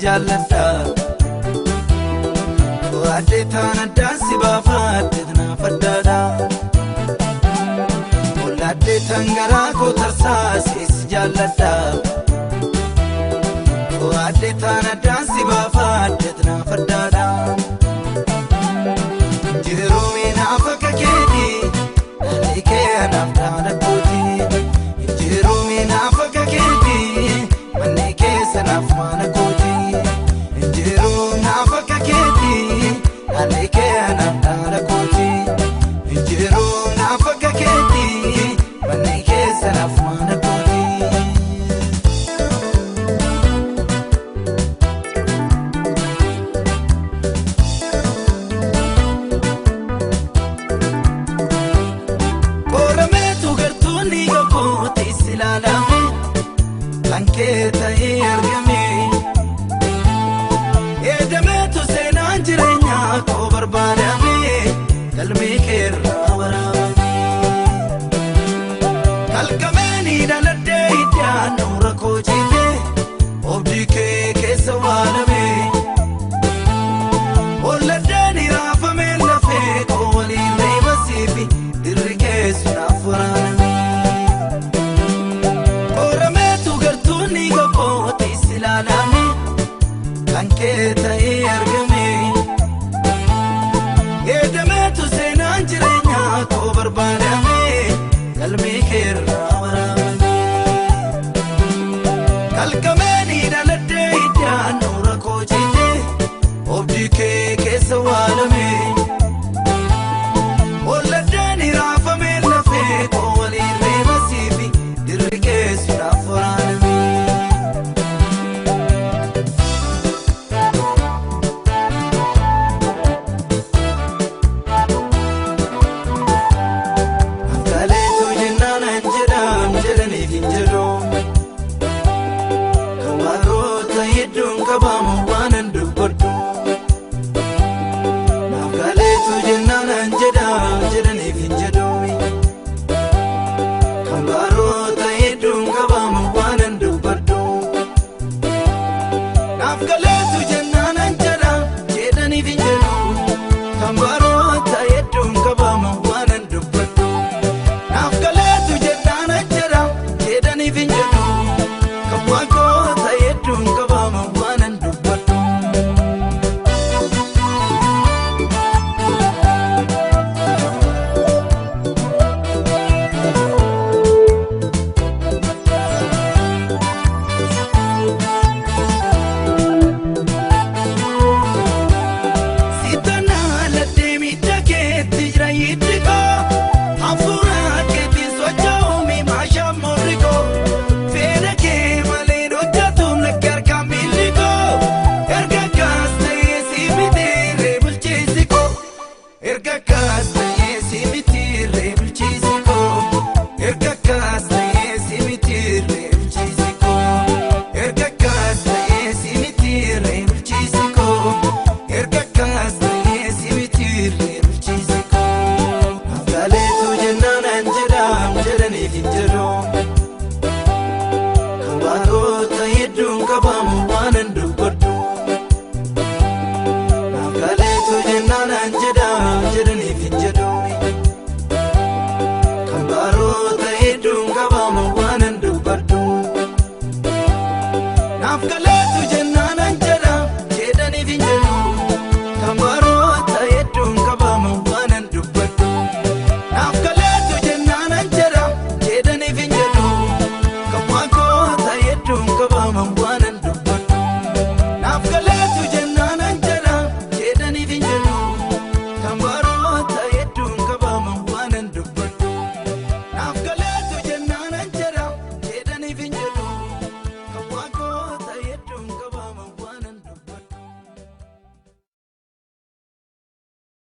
jaalladha waadde taana daansi baafaaddeetna faddaadha Ollaadde tangaraa koo tarsaasiis jaalladha waadde taana daansi baafaaddeetna faddaadha Jiruu naaf akka keetii ani kee anaaf taana kooti Jiruu naaf akka keetii manni keessa naaf maana kooti Jiruu naaf akka keetii ani kee anaaf taana kooti Jiruu naaf akka keetii manni keessa naaf maana kooti Lanketa ergame Edametu seenaan jireenyaa koo barbaadame Galmee keerraa waraabame Kalqame